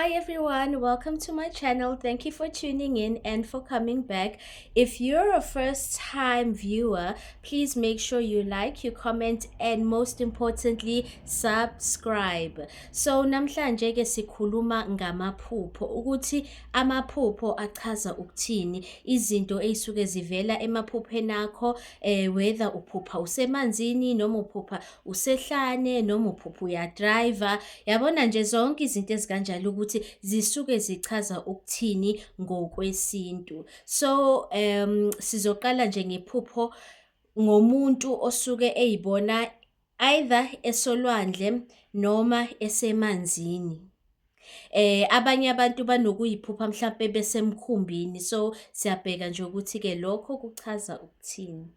Hi everyone, welcome to my channel. Thank you for tuning in and for coming back. If you're a first time viewer, please make sure you like, you comment, and most importantly, subscribe. So namhlanje ke sikhuluma ngamaphupho ukuthi amaphupho achaza ukuthini, izinto ezisuke zivela emaphupheni akho, whether uphupha usemanzini noma uphupha usehlane noma uphupha uyadriver. Yabona nje zonke izinto ezikanjalo ukuthi zisuke zichaza ukuthini ngokwesintu. So sizoqala nje ngephupho ngomuntu osuke eyibona either esolwandle noma esemanzini. Abanye abantu banokuyiphupha mhlampe besemkhumbini, so siyabheka nje ukuthi ke lokho kuchaza ukuthini.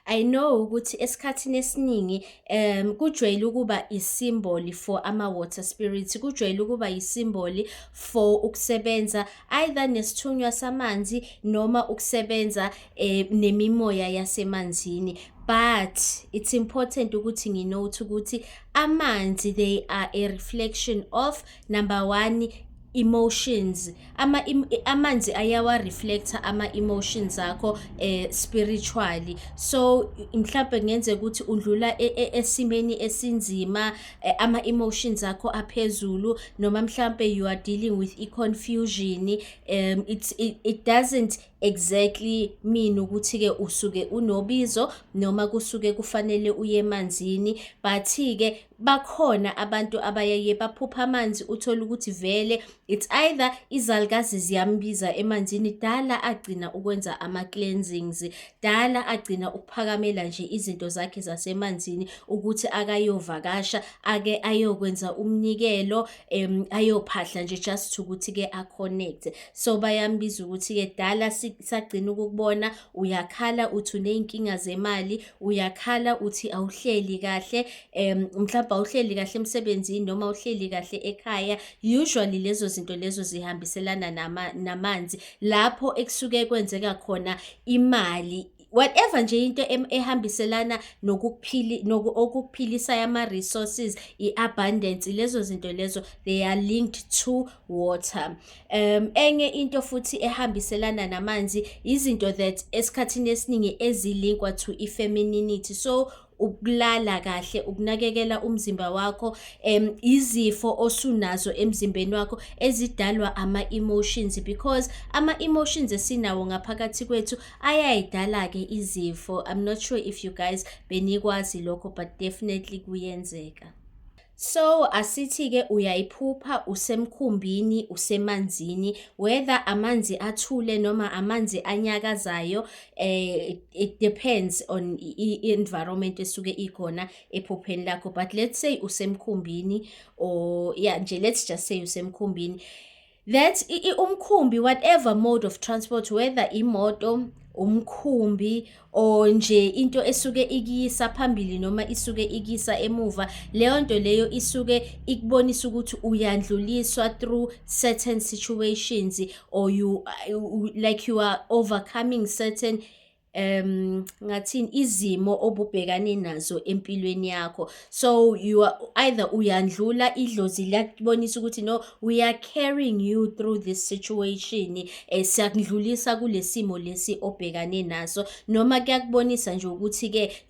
I know ukuthi esikhathini esiningi kujwayele ukuba isimboli for ama-water spirits, kujwayele ukuba isimboli for ukusebenza either nesithunywa samanzi noma ukusebenza nemimoya yasemanzini. But it's important ukuthi nginote ukuthi amanzi, they are a reflection of number one, emotions. Amanzi ayawa reflector ama-emotions akho spiritually. So mhlawumbe ngenze ukuthi undlula esimeni esinzima, ama-emotions akho aphezulu, noma mhlawumbe you are dealing with i-confusion. It doesn't exactly mean ukuthi ke usuke unobizo noma kusuke kufanele uye emanzini, but ke bakhona abantu abayaye baphupha amanzi uthola ukuthi vele it's either izalukazi ziyambiza emanzini, dala agcina ukwenza ama-cleansings, dala agcina ukuphakamela nje izinto zakhe zasemanzini ukuthi akayovakasha, ake ayokwenza umnikelo, ayophahla nje just ukuthi ke a-connect. So bayambiza ukuthi ke dala sagcina ukukubona, uyakhala uthi uney'nkinga zemali, uyakhala uthi awuhleli kahle, mhlawumbe awuhleli kahle emsebenzini noma awuhleli kahle ekhaya. Usually lezo zinto lezo zihambiselana namanzi, lapho ekusuke kwenzeka khona imali, whatever nje into ehambiselana okukuphilisa ama-resources, i-abundance, lezo zinto lezo they are linked to water. Enye into futhi ehambiselana namanzi izinto that esikhathini esiningi ezilinkwa to i-femininity, so ukulala kahle, ukunakekela umzimba wakho, izifo osunazo emzimbeni wakho ezidalwa ama-emotions, because ama-emotions esinawo ngaphakathi kwethu ayayidala ke izifo. I'm not sure if you guys benikwazi lokho, but definitely kuyenzeka. So asithi ke uyayiphupha usemkhumbini, usemanzini, whether amanzi athule noma amanzi anyakazayo, it depends on i-environment esuke ikhona ephupheni lakho. But let's say usemkhumbini, or let's just say usemkhumbini, that umkhumbi, whatever mode of transport, whether imoto, umkhumbi, or nje into esuke ikisa phambili noma isuke ikisa emuva, leyo nto leyo isuke ikubonisa ukuthi uyandluliswa through certain situations, or you are overcoming certain ngathini izimo obubhekane nazo empilweni yakho. So you are either uyandlula idlozi liyakubonisa ukuthi no, we are carrying you through this situation, siyakudlulisa kule simo lesi obhekane naso, noma kuyakubonisa nje ukuthi ke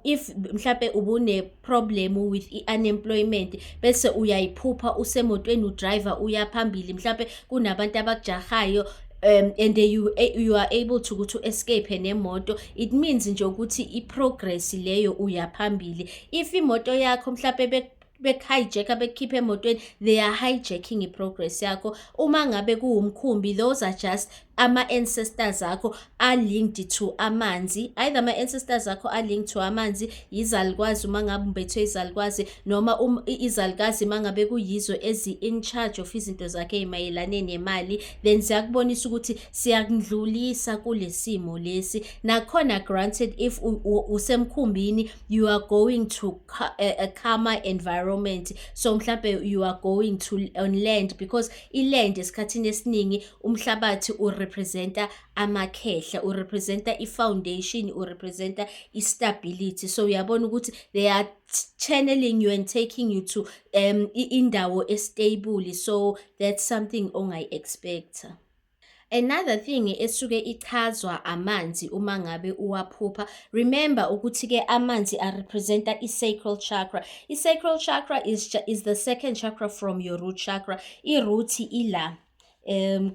if mhlawumbe ubune problem with i-unemployment bese uyayiphupha usemotweni udriver uya phambili, mhlawumbe kunabantu abakujahayo, and you are able to escape nemoto, it means nje ukuthi i-progress leyo uyaphambili. If imoto yakho mhlawumbe bek-hijack, bekhiphe emotweni, they are hijacking i-progress yakho. Uma ngabe kuwumkhumbi, those are just ama-ancestors akho are linked to amanzi, either ama-ancestors akho are linked to amanzi, izalukwazi uma ngabe umbethwe izalukwazi, noma izalukazi uma ngabe kuyizo ezi-in charge of izinto zakhe mayelane nemali, then siyakubonisa ukuthi siyakudlulisa kule simo lesi. Nakhona granted, if usemkhumbini, you are going to a calmer environment, so mhlawumbe you are going to on land, because i-land esikhathini esiningi umhlabathi urepresenta amakhehla, urepresenta i-foundation, urepresenta i-stability. So uyabona ukuthi they are channeling you and taking you to indawo estable. So that's something ongayi-expecta. Another thing esuke ichazwa amanzi uma ngabe uwaphupha. Remember ukuthi ke amanzi arepresenta i-sacral chakra. I-sacral chakra is the second chakra from your root chakra. I-root ila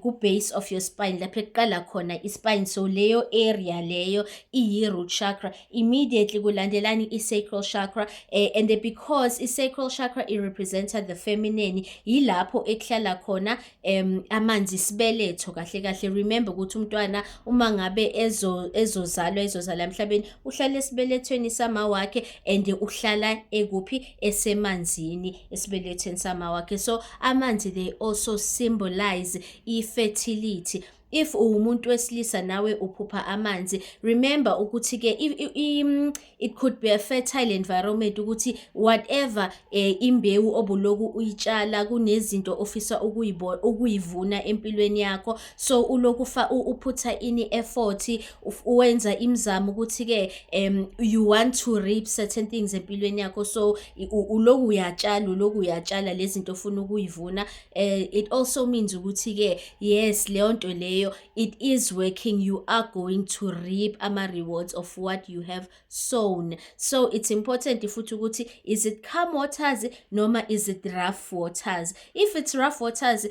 ku-base of your spine lapho ekuqala khona i-spine. So leyo area leyo iyi-root chakra. Immediately kulandelani i-sacral chakra, and because i-sacral chakra i-representa the feminine, yilapho ekuhlala khona amanzi, isibeletho kahle kahle. Remember ukuthi umntwana uma ngabe ezozalwa emhlabeni uhlala esibelethweni sama wakhe, and uhlala ekuphi, esemanzini esibelethweni sama wakhe. So amanzi, they also symbolize i-fertility. If uwumuntu wesilisa nawe uphupha amanzi, remember ukuthi ke it could be a fertile environment, ukuthi whatever imbewu obuloku uyitshala, kunezinto ofisa ukuyivuna empilweni yakho. So uloku uphutha ini effort, uwenza imizamo ukuthi ke you want to reap certain things empilweni yakho. So uloku uyatshala lezinto ofuna ukuyivuna. It also means ukuthi ke yes, leyo nto leyo, it is working. You are going to reap ama rewards of what you have sown. So it's important futhi ukuthi, is it calm waters noma is it rough waters? If it's rough waters,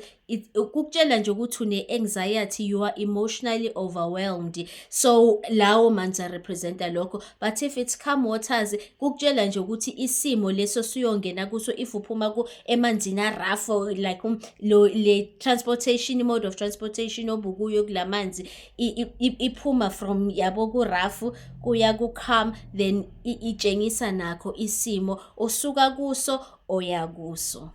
kukutshela nje ukuthi une-anxiety, you are emotionally overwhelmed. So lawo manzi representa lokho. But if it's calm waters, kukutshela nje ukuthi isimo leso suyongena kuso, if uphuma emanzini a-rough, like le transportation, mode of transportation obukuyo kulamanzi, iphuma from yabo ku-rough kuya ku-calm, then itshengisa nakho isimo osuka kuso oya kuso.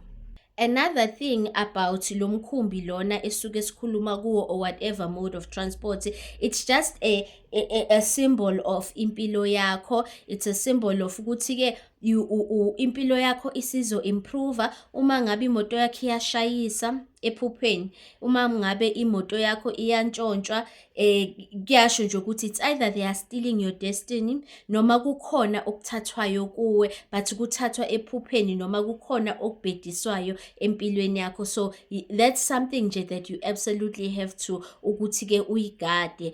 Another thing about lo mkhumbi lona esuke sikhuluma kuwo, or whatever mode of transport, it's just a symbol of impilo yakho. It's a symbol of ukuthi ke impilo yakho isizo improve uma ngabe imoto yakho iyashayisa ephupheni, uma ngabe imoto yakho iyantshontshwa, kuyasho nje ukuthi it's either they are stealing your destiny, noma kukhona okuthathwayo kuwe, but kuthathwa ephupheni, noma kukhona okubhediswayo empilweni yakho. So that's something nje that you absolutely have to ukuthi ke uyigade,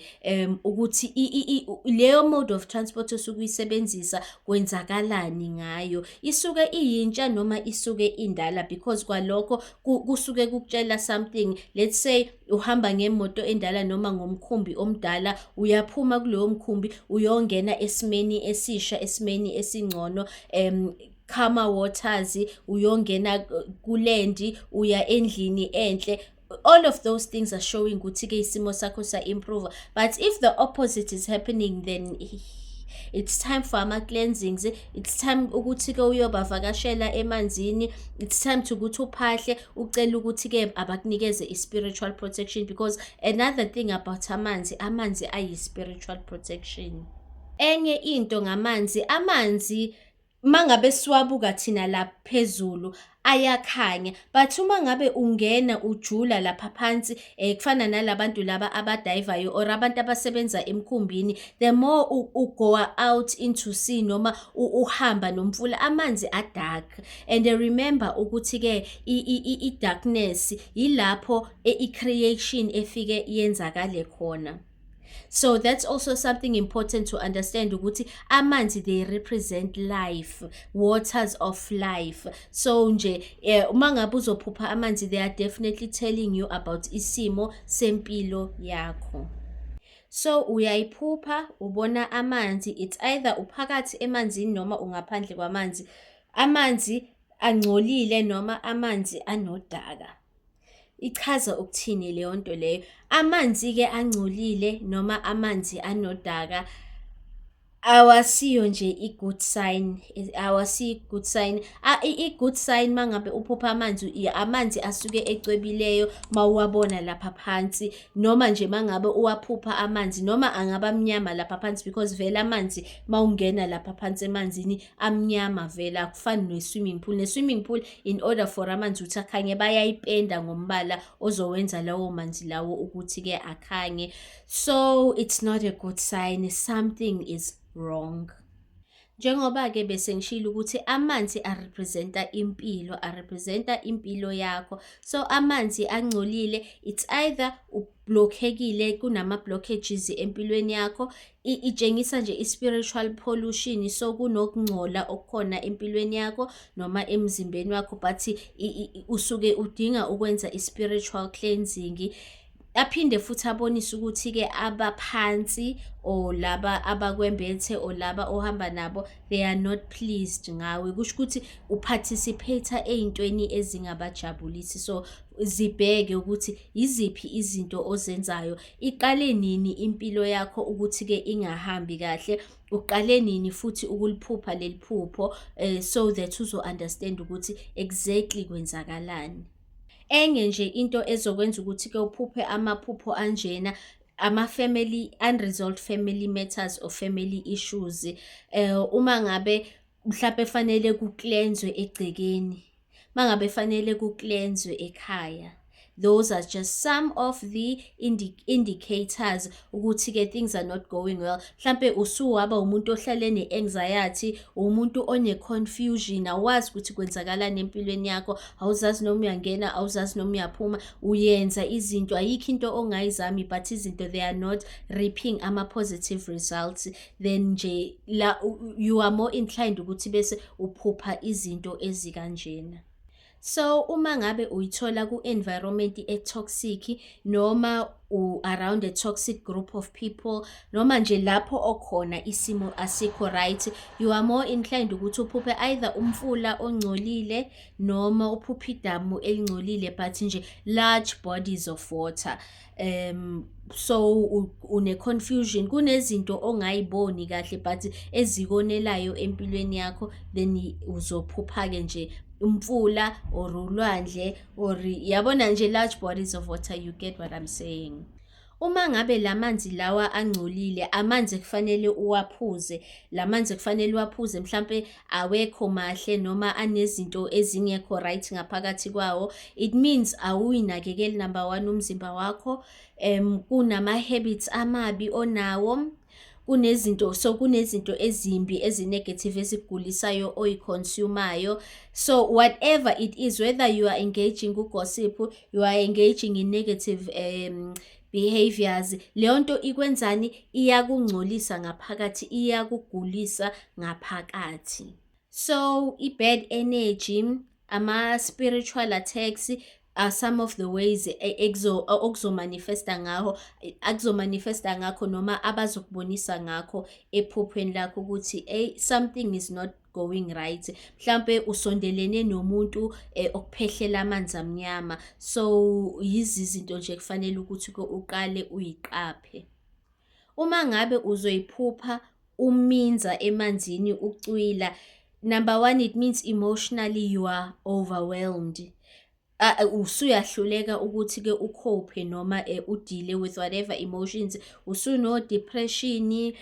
ukuthi leyo mode of transport osuke uyisebenzisa kwenzakalani ngayo, isuke iyintsha noma isuke indala, because kwalokho kusuke kukutshela something. Let's say uhamba ngemoto endala noma ngomkhumbi omdala, uyaphuma kuloyo mkhumbi uyongena esimeni esisha, esimeni esingcono, calmer waters, uyongena kulendi, uya endlini enhle. All of those things are showing ukuthi ke isimo sakho sa-improve. But if the opposite is happening, then it's time for ama-cleansings. It's time ukuthi ke uyobavakashela emanzini. It's time to ukuthi uphahle, ucela ukuthi ke abakunikeze i-spiritual protection, because another thing about amanzi ayi-spiritual protection. Enye into ngamanzi, amanzi mangabe siwabuka thina la phezulu ayakhanya, but uma ngabe ungena ujula lapha phansi, kufana nalabantu laba abadivayo or abantu abasebenza emkhumbini, the more go out into sea noma uhamba nomfula, amanzi a-dark. And remember ukuthi ke i-darkness yilapho i-creation efike yenzakale khona. So that's also something important to understand, ukuthi amanzi, they represent life, waters of life. So nje uma ngabe uzophupha amanzi, they are definitely telling you about isimo sempilo yakho. So uyayiphupha ubona amanzi, it's either uphakathi emanzini noma ungaphandle kwamanzi, amanzi angcolile noma amanzi anodaka. Ichaza ukuthini leyo nto leyo? Amanzi ke angcolile noma amanzi anodaka awasiyo nje i-good sign, awasiyo i-good sign. I-good sign mangabe uphupha amanzi asuke ecwebileyo mawuwabona lapha phansi, noma nje mangabe uwaphupha amanzi noma angaba mnyama lapha phansi, because vele amanzi mawungena lapha phansi emanzini amnyama vele, akufani ne-swimming pool. Ne-swimming pool, in order for amanzi ukuthi akhanye bayayipenda ngombala ozowenza lawo manzi lawo ukuthi-ke akhanye. So it's not a good sign, something is wrong. Njengoba-ke bese ngishilo ukuthi amanzi arepresenta impilo, arepresenta impilo yakho. So amanzi angcolile, it's either ublockekile, kunama-blockages empilweni yakho, itshengisa nje i-spiritual pollution, so kunokungcola okukhona empilweni yakho noma emzimbeni wakho, but usuke udinga ukwenza i-spiritual cleansing. Aphinde futhi abonise ukuthi-ke abaphansi or laba abakwembethe or laba ohamba nabo, they are not pleased ngawe. Kusho ukuthi uparticipate ey'ntweni ezingabajabulisi. So zibheke ukuthi yiziphi izinto ozenzayo. Iqale nini impilo yakho ukuthi-ke ingahambi kahle? Uqale nini futhi ukuliphupha leli phupho, so that uzo-understand ukuthi exactly kwenzakalani. Enye nje into ezokwenza ukuthi-ke uphuphe amaphupho anjena, ama-family, unresolved family matters or family issues. Uma ngabe mhlampe fanele kuklenzwe egcekeni, mangabe fanele kuklenzwe ekhaya. Those are just some of the indicators ukuthi-ke things are not going well. Mhlampe usuwaba umuntu ohlale ne-anxiety, umuntu one-confusion, awazi ukuthi kwenzakalani empilweni yakho, awuzazi noma uyangena, awuzazi noma uyaphuma, uyenza izinto, ayikho into ongayizami, but izinto they are not reaping ama-positive results. Then nje la you are more inclined ukuthi bese uphupha izinto ezikanjena. So uma ngabe uyithola ku-environment e-toxic noma around a toxic group of people, noma nje lapho okhona isimo asikho right, you are more inclined ukuthi uphuphe either umfula ongcolile noma uphuphe idamu elingcolile, but nje large bodies of water. So une-confusion, kunezinto ongayiboni kahle but ezikonelayo empilweni yakho, then uzophupha-ke nje umfula or ulwandle or yabona nje large bodies of water. You get what I'm saying? Uma ngabe lamanzi lawa angcolile, amanzi kufanele uwaphuze, lamanzi kufanele uwaphuze mhlampe awekho mahle noma anezinto ezingekho right ngaphakathi kwawo, it means awuyinakekeli, number 1, umzimba wakho. Kunama-habits amabi onawo, kunezinto ezimbi ezi-negative ezikugulisayo oyi-consume-ayo. So whatever it is, whether you are engaging ku-gossip, you are engaging in negative behaviors, leyo nto ikwenzani? Iyakungcolisa ngaphakathi, iyakugulisa ngaphakathi. So i-bad energy, ama-spiritual attacks are some of the ways okuzomanifesta ngakho noma abazokubonisa ngakho ephupheni lakho ukuthi something is not going right. Mhlampe usondelene nomuntu okuphehlela amanzi amnyama. So yizi zinto nje kufanele ukuthi uqale uyiqaphe. Uma ngabe uzoyiphupha uminza emanzini ucwila, number 1, it means emotionally you are overwhelmed. Usuyahluleka ukuthi-ke ucope noma udile with whatever emotions. Usuno-depression,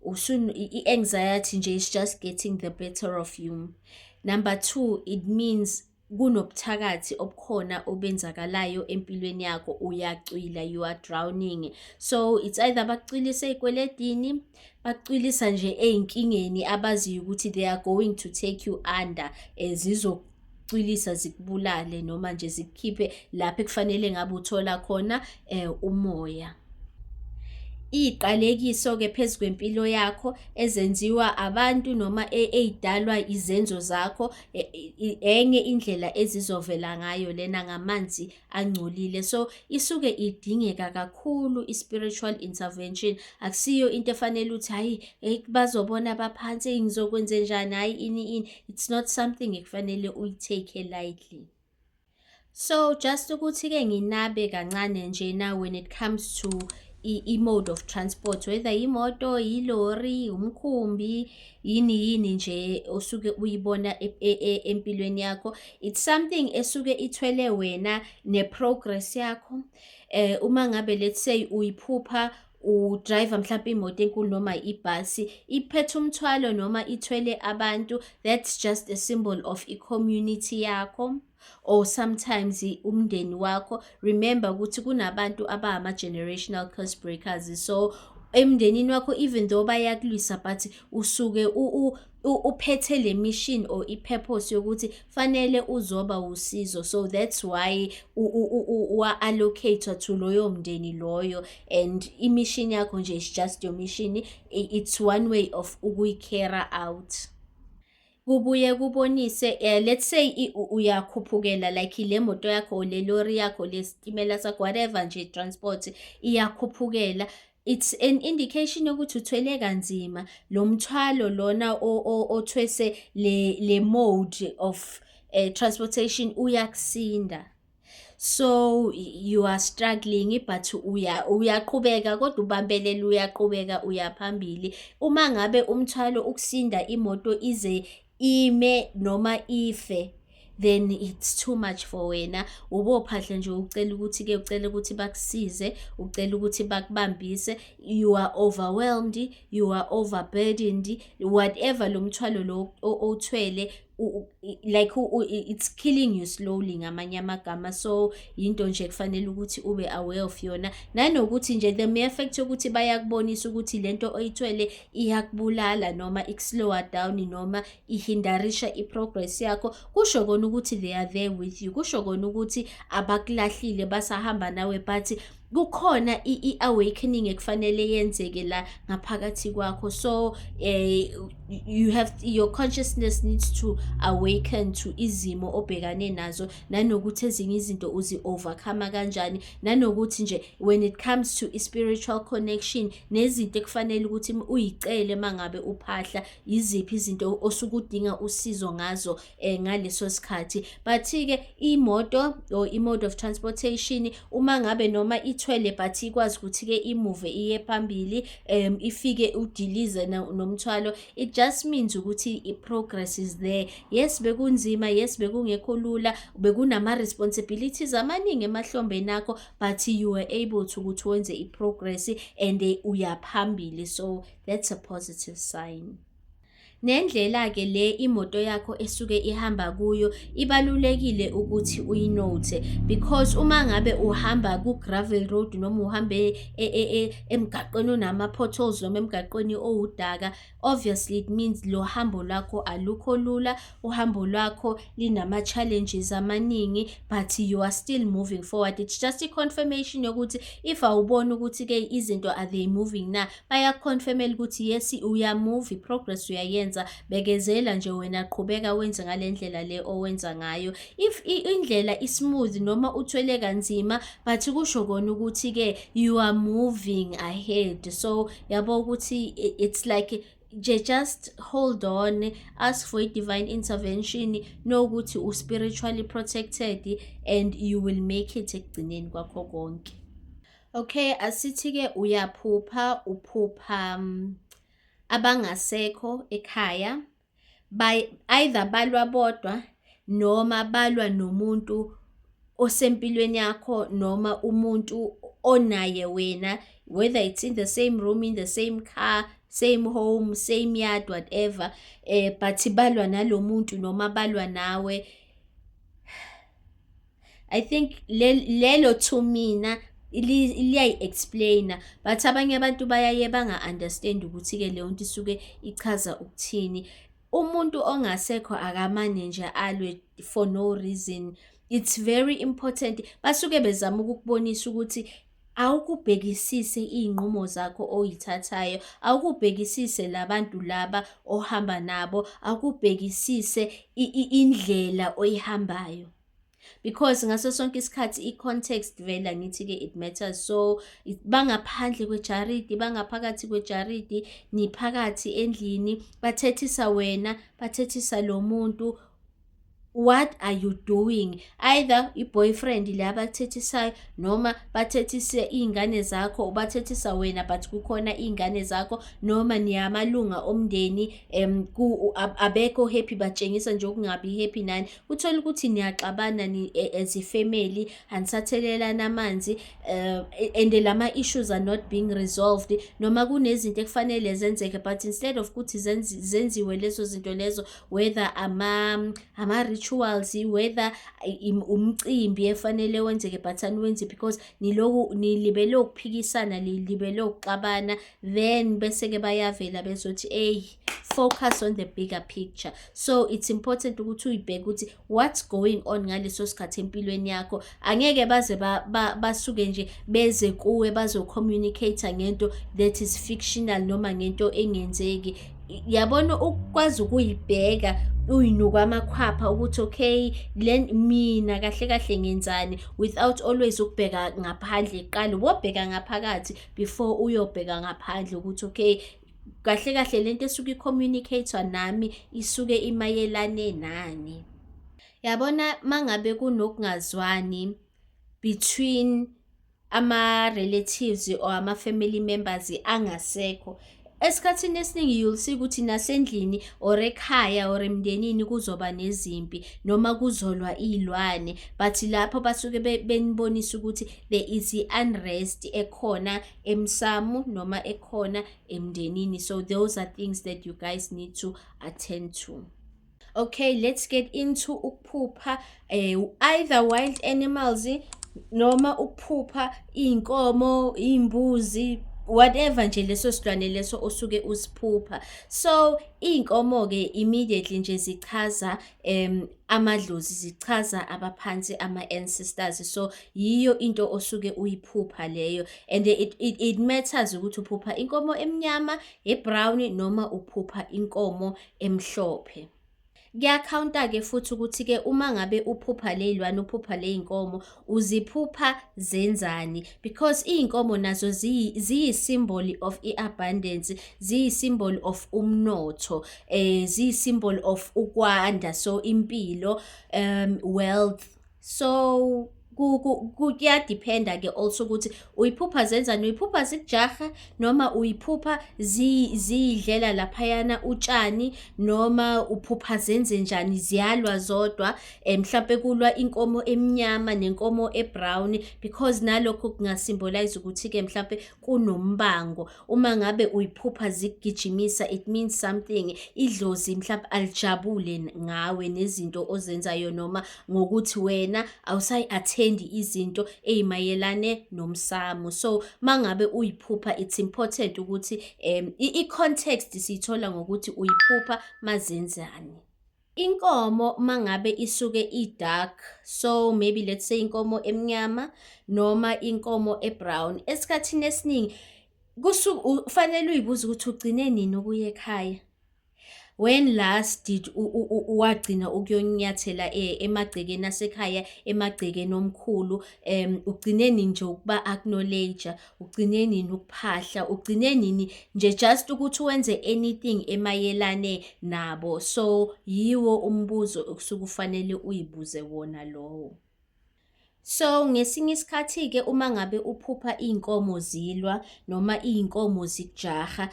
i-anxiety nje is just getting the better of you. Number 2, it means kunobuthakathi obukhona obenzakalayo empilweni yakho, uyacwila, you are drowning. So it's either bakucwilisa ey'kweletini, bakucwilisa nje ey'nkingeni abaziyo ukuthi they are going to take you under, zizocwilisa zikubulale noma nje zikukhiphe lapho ekufanele ngabe uthola khona umoya. Iqalekiso-ke phezu kwempilo yakho ezenziwa abantu noma ey'dalwa izenzo zakho, enye indlela ezizovela ngayo lena ngamanzi angcolile. So isuke idingeka kakhulu i-spiritual intervention. Akusiyo into efanele ukuthi hayi bazobona abaphansi ngizokwenze njani, hayi ini. It's not something ekufanele uyitake lightly. So just ukuthi-ke nginabe kancane nje now when it comes to i-mode of transport, whether imoto, ilori, umkhumbi, yini nje osuke uyibona empilweni yakho. It's something esuke ithwele wena ne-progress yakho. Uma ngabe let's say uyiphupha u-drive mhlampe imoto enkulu noma ibhasi iphethe umthwalo noma ithwele abantu, that's just a symbol of i-community yakho or sometimes umndeni wakho. Remember ukuthi kunabantu abama-generational curse breakers, so emndenini wakho even though bayakulwisa but usuke uphethe le mission or i-purpose yokuthi fanele uzoba usizo, so that's why wa-allocate-wa to loyo mndeni loyo, and i-mission yakho nje is just your mission. It's one way of ukuyi-carry out. Kubuye kubonise let's say uyakhuphukela like le moto yakho le lori yakho le sitimela sakho whatever nje transport iyakhuphukela, it's an indication yokuthi uthwele kanzima lo mthwalo lona othwese le mode of transportation uyakusinda. So you are struggling but uyaqhubeka kodwa ubambelela, uyaqhubeka uyaphambili. Uma ngabe umthwalo ukusinda imoto ize ime noma ife, then it's too much for wena. Ubophahla nje ucela ukuthi bakusize, ucela ukuthi bakubambise, you are overwhelmed, you are overburdened, whatever lo mthwalo lo othwele like it's killing you slowly ngamanye amagama. So into nje kufanele ukuthi ube aware of yona, nanokuthi nje the mere fact yokuthi bayakubonisa ukuthi lento oyithwele iyakubulala noma ikuslower down noma ihindarisha i-progress yakho, kusho kona ukuthi they are there with you, kusho kona ukuthi abakulahlile basahamba nawe, but kukhona i-awakening ekufanele yenzeke la ngaphakathi kwakho. So you have your consciousness needs to awaken to izimo obhekane nazo, nanokuthi ezinye izinto uzi-overcome kanjani, nanokuthi nje when it comes to spiritual connection nezinto ekufanele ukuthi uyicele mangabe uphahla, yiziphi izinto osuke udinga usizo ngazo ngaleso sikhathi. But-ke imoto or i-mode of transportation uma ngabe noma ithwele but ikwazi ukuthi-ke imove iye phambili, ifike udilize nomthwalo, it just means ukuthi i-progress is there. Yes bekunzima, yes bekungekho lula, bekunama-responsibilities amaningi emahlombeni akho, but you were able to ukuthi wenze i-progress and uyaphambili, so that's a positive sign. Nendlela-ke le imoto yakho esuke ihamba kuyo ibalulekile ukuthi uyinote, because uma ngabe uhamba ku-gravel road noma uhambe emgaqweni onama-potholes noma emgaqweni owudaka, obviously it means lo hambo lwakho alukho lula, uhambo lwakho linama-challenges amaningi, but you are still moving forward. It's just i-confirmation yokuthi if awubona ukuthi-ke izinto are they moving na, bayakuconfirmela ukuthi yes uyamove, i-progress uyayenza, bekezela nje wena, qhubeka wenze ngale ndlela le owenza ngayo. If indlela ismooth noma uthwele kanzima but kusho kona ukuthi-ke you are moving ahead, so yabo ukuthi it's like just hold on, ask for a divine intervention, know ukuthi u-spiritually protected and you will make it ekugcineni kwakho konke. Okay, asithi-ke uphupha abangasekho ekhaya, either balwa bodwa noma balwa nomuntu osempilweni yakho noma umuntu onaye wena, whether it's in the same room, in the same car, same home, same yard, whatever, but balwa nalo muntu noma balwa nawe. I think lelo to mina liyayi-explainer, but abanye abantu bayaye banga-understand ukuthi-ke leyo nto isuke ichaza ukuthini. Umuntu ongasekho akamane nje alwe for no reason. It's very important, basuke bezama ukukubonisa ukuthi awukubhekisise iy'nqumo zakho oyithathayo, awukubhekisise labantu laba ohamba nabo, awukubhekisise indlela oyihambayo, because ngaso sonke isikhathi i-context vele ngithi-ke it matters. So bangaphandle kwejaridi, bangaphakathi kwejaridi, niphakathi endlini, bathethisa wena, bathethisa lo muntu, what are you doing? Either i-boyfriend la bathethisayo noma bathethise iy'ngane zakho, ubathethisa wena but kukhona iy'ngane zakho, noma niyamalunga omndeni abekho happy, batshengisa nje ukungabi happy nani. Uthole ukuthi niyaxabana as i-family, anisathelelana amanzi, and lama issues are not being resolved, noma kunezinto ekufanele zenzeke but instead of ukuthi zenziwe lezo zinto lezo, whether ama-rituals, whether umcimbi efanele wenzeke but aniwenzi because nilibele ukuphikisana, nilibele ukuxabana, then bese-ke bayavela bezothi focus on the bigger picture. So it's important ukuthi uyibheke ukuthi what's going on ngaleso sikhathi empilweni yakho. Angeke baze basuke nje beze kuwe bazo-communicate ngento that is fictional noma ngento engenzeki. Yabona, ukwazi ukuyibheka uyinuka amakhwapha ukuthi okay, mina kahle kahle ngenzani, without always ukubheka ngaphandle. Qala wobheka ngaphakathi before uyobheka ngaphandle ukuthi okay, kahle kahle lento esuke i-communicate-wa nami isuke imayelane nani. Yabona, mangabe kunokungazwani between ama-relatives or ama-family members angasekho, esikhathini esiningi you'll see ukuthi nasendlini or ekhaya or emndenini kuzoba nezimpi noma kuzolwa iy'lwane, but lapho basuke benibonisa ukuthi there is i-unrest ekhona emsamu noma ekhona emndenini. So those are things that you guys need to attend to. Okay, let's get into ukuphupha either wild animals noma ukuphupha iy'nkomo, iy'mbuzi, whatever nje leso silwane leso osuke usiphupha. So iy'nkomo-ke immediately nje zichaza amadlozi, zichaza abaphansi, ama-ancestors. So yiyo into osuke uyiphupha leyo, and it matters ukuthi uphupha inkomo emnyama, ebrown noma uphupha inkomo emhlophe. Kuyakhawunta-ke futhi ukuthi-ke uma ngabe uphupha ley'lwane, uphupha ley'nkomo, uziphupha zenzani, because iy'nkomo nazo ziyi-symbol of i-abundance, ziyi-symbol of umnotho, ziyi-symbol of ukwanda, so impilo, wealth. So kuyadiphenda-ke also ukuthi uyiphupha zenzani, uyiphupha zikujaha noma uyiphupha ziyidlela laphayana utshani, noma uphupha zenze njani, ziyalwa zodwa, mhlampe kulwa inkomo emnyama nenkomo ebrown, because nalokho kungasymbolize ukuthi-ke mhlampe kunombango. Uma ngabe uyiphupha zikugijimisa, it means something, idlozi mhlampe alijabule ngawe nezinto ozenzayo, noma ngokuthi wena awusayi-attend izinto ey'mayelane nomsamo. So mangabe uyiphupha, it's important ukuthi i-context siyithola ngokuthi uyiphupha mazenzani. Inkomo mangabe isuke i-dark, so maybe let's say inkomo emnyama noma inkomo ebrown, esikhathini esiningi kufanele uyibuze ukuthi ugcine nini ukuya ekhaya. When last did wagcina ukuyonyathela emagcekeni asekhaya, emagcekeni omkhulu, ugcine nini nje ukuba acknowledge, ugcine nini ukuphahla, ugcine nini nje just ukuthi wenze anything emayelane nabo. So yiwo umbuzo okusuke ufanele uyibuze wona lowo. So ngesinye isikhathi-ke uma ngabe uphupha iy'nkomo zilwa noma iy'nkomo zikujaha,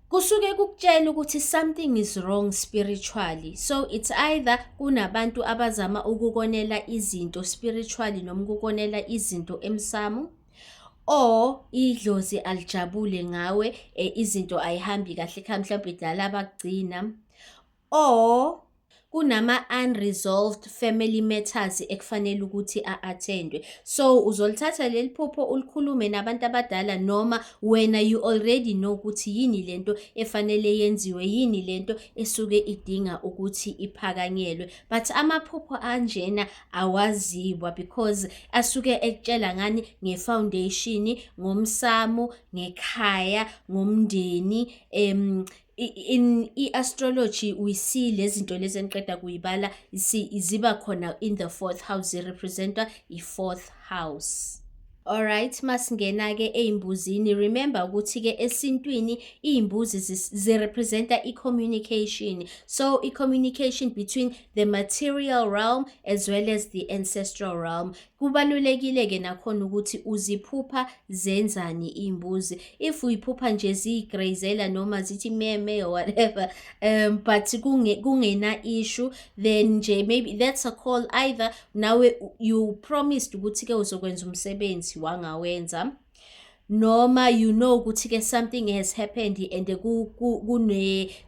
kusuke kukutshela ukuthi something is wrong spiritually. So it's either kunabantu abazama ukukonela izinto spiritually noma ukukonela izinto emsamu, or idlozi alijabule ngawe, izinto ayihambi kahle ekhaya, mhlawumbe idala abakugcina, or kunama-unresolved family matters ekufanele ukuthi a-attendwe. So uzolithatha leli phupho ulikhulume nabantu abadala, noma wena you already know ukuthi yini lento efanele yenziwe, yini lento esuke idinga ukuthi iphakanyelwe. But amaphupho anjena awaziwa because asuke ekutshela ngani nge-foundation, ngomsamu, ngekhaya, ngomndeni. In astrology we see lezi zinto lezi engiqeda kuyibala ziba khona in the 4th house, zirepresenta i-4th house. Alright, masingena-ke ey'mbuzini, remember ukuthi-ke esintwini iy'mbuzi zirepresenta i-communication. So i-communication between the material realm as well as the ancestral realm. Kubalulekile-ke nakhona ukuthi uziphupha zenzani iy'mbuzi. If uy'phupha nje ziy'grazela noma zithi meme or whatever, but kungena issue, then nje maybe that's a call either nawe you promised ukuthi-ke uzokwenza umsebenzi wangawenza, noma you know ukuthi-ke something has happened and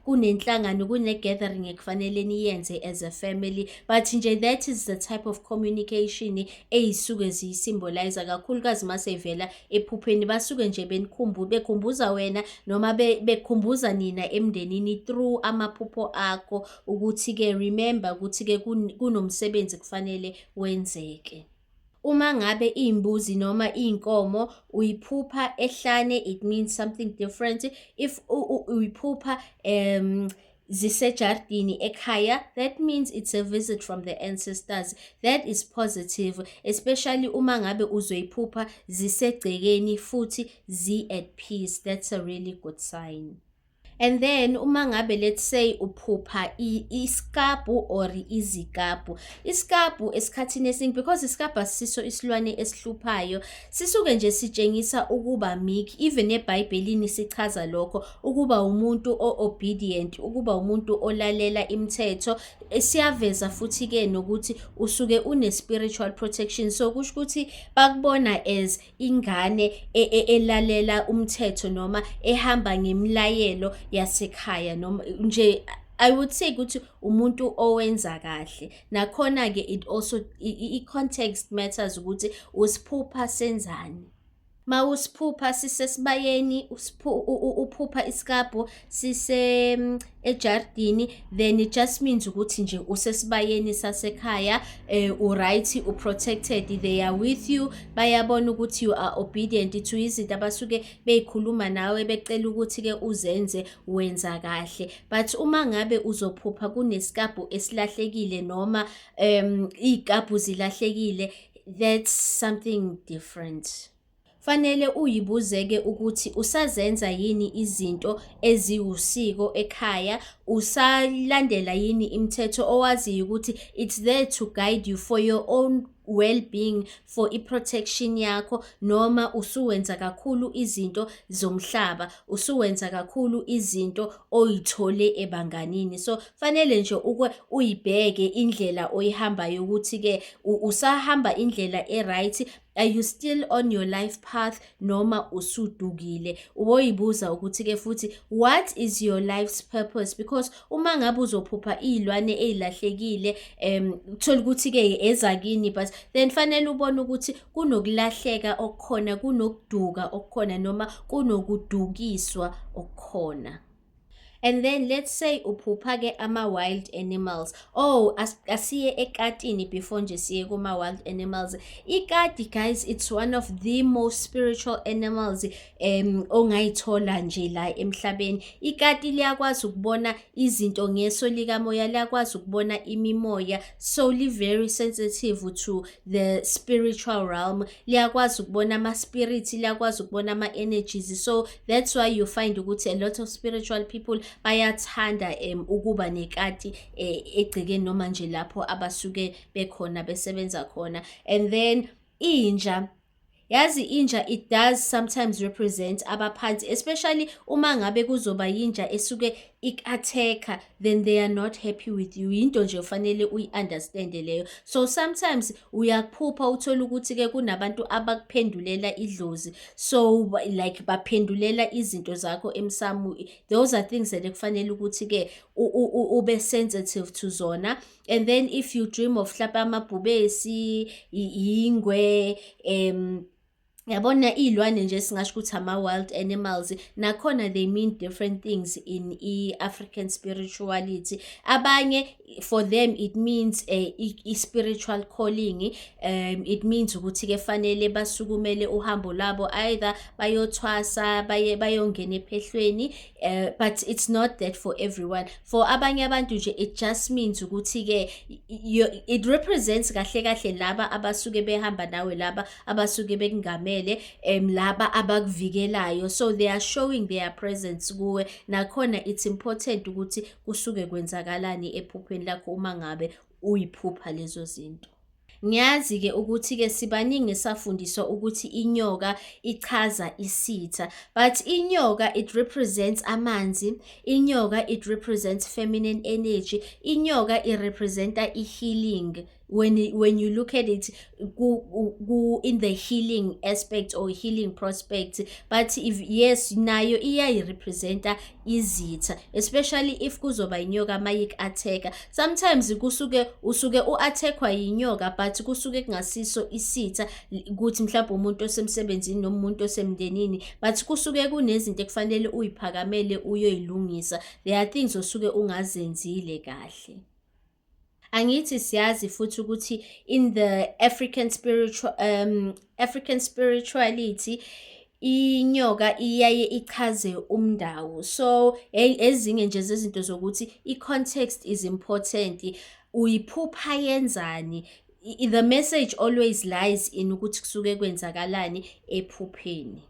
kunenhlangano, kune-gathering ekufanele niyenze as a family, but nje that is the type of communication ey'suke ziyi-symbolize, kakhulukazi masevela ephupheni basuke nje bekhumbuza wena noma bekhumbuza nina emndenini through amaphupho akho ukuthi-ke remember ukuthi-ke kunomsebenzi kufanele wenzeke. Uma ngabe iy'mbuzi noma iy'nkomo uyiphupha ehlane, it means something different. If uyiphupha zisejardini ekhaya, that means it's a visit from the ancestors. That is positive, especially uma ngabe uzoyiphupha zisegcekeni futhi at peace. That's a really good sign. And then uma ngabe let's say uphupha iskapu or izikapu. Iskapu esikhathini esiningi, because iskapu asiso isilwane esihluphayo, sisuke nje sitshengisa ukuba meek. Even eBhayibhelini sichaza lokho, ukuba umuntu o-obedient, ukuba umuntu olalela imithetho. Siyaveza futhi-ke nokuthi usuke une-spiritual protection. So kusho ukuthi bakubona as ingane elalela umthetho noma ehamba ngemlayelo yasekhaya, noma nje I would say ukuthi umuntu owenza kahle. Nakhona-ke it also i-context matters ukuthi usiphupha senzani. Ma usiphupha sisesibayeni, uphupha iskapu ejardini, then it just means ukuthi nje usesibayeni sasekhaya, uright, uprotected, they are with you, bayabona ukuthi you are obedient to izinto abasuke beyikhuluma nawe becela ukuthi-ke uzenze, wenza kahle. But uma ngabe uzophupha kuneskapu esilahlekile noma iy'kapu zilahlekile, that's something different. Fanele uyibuze-ke ukuthi usazenza yini izinto eziwusiko ekhaya, usalandela yini imithetho owaziyo ukuthi it's there to guide you for your own well-being, for i-protection yakho, noma usuwenza kakhulu izinto zomhlaba, usuwenza kakhulu izinto oyithole ebanganini. So fanele nje uyibheke indlela oyihambayo ukuthi-ke usahamba indlela e-right, are you still on your life path noma usudukile. Uboyibuza ukuthi-ke futhi what is your life's purpose, because uma ngabe uzophupha iy'lwane ey'lahlekile, uthola ukuthi-ke ezakini, but then fanele ubone ukuthi kunokulahleka okukhona, kunokuduka okukhona noma kunokudukiswa okukhona. And then let's say uphupha-ke ama-wild animals. Oh, asiye ekatini before nje siye kuma-wild animals. Ikati, guys, it's one of the most spiritual animals ongayithola nje la emhlabeni. Ikati liyakwazi ukubona izinto ngeso likamoya, liyakwazi ukubona imimoya, so very sensitive to the spiritual realm. Liyakwazi ukubona ama-spirits, liyakwazi ukubona ama-energies. So that's why you find ukuthi a lot of spiritual people bayathanda ukuba nekati egcekeni noma nje lapho abasuke bekhona besebenza khona. And then inja, yazi inja, it does sometimes represent abaphansi, especially uma ngabe kuzoba yinja esuke ik-attacker, then they are not happy with you. Into nje ufanele uyi-understande leyo. So sometimes uyaphupha uthola ukuthi-ke kunabantu abakuphendulela idlozi, so like baphendulela izinto zakho emsamu. Those are things that kufanele ukuthi-ke ube sensitive to zona. And then if you dream of hlapa amabhubesi, ingwe, Yabona iy'lwane nje singasho ukuthi ama-wild animals nakhona they mean different things in i-African spirituality. Abanye for them it means i-spiritual calling. It means ukuthi-ke fanele basukumele uhambo labo, either bayothwasa bayongena ephehlweni, but it's not that for everyone. For abanye abantu nje it just means ukuthi-ke it represents kahle kahle laba abasuke behamba nawe, laba abasuke bekungamele, laba abakuvikelayo, so they are showing their presence kuwe. Nakhona it's important ukuthi kusuke kwenzakalani ephupheni lakho uma ngabe uyiphupha lezo zinto. Ngiyazi-ke ukuthi-ke sibaningi safundiswa ukuthi inyoka ichaza isitha, but inyoka it represents amanzi, inyoka it represents feminine energy, inyoka irepresenta i-healing. When you look at it in the healing aspect or healing prospect, but if yes nayo iyayirepresenta izitha, especially if kuzoba inyoka mayik-attack. Sometimes usuke u-attackwa yinyoka but kusuke kungasiso isitha, ukuthi mhlawumbe umuntu osemsebenzini noma umuntu osemndenini, but kusuke kunezinto ekufanele uyiphakamele uyoyilungisa. There are things osuke ungazenzile kahle. Angithi siyazi futhi ukuthi in the African spirituality inyoka iyaye ichaze umndawo. So ezinye nje zezinto zokuthi i-context is important. Uyiphupha yenzani? The message always lies in ukuthi kusuke kwenzakalani ephupheni.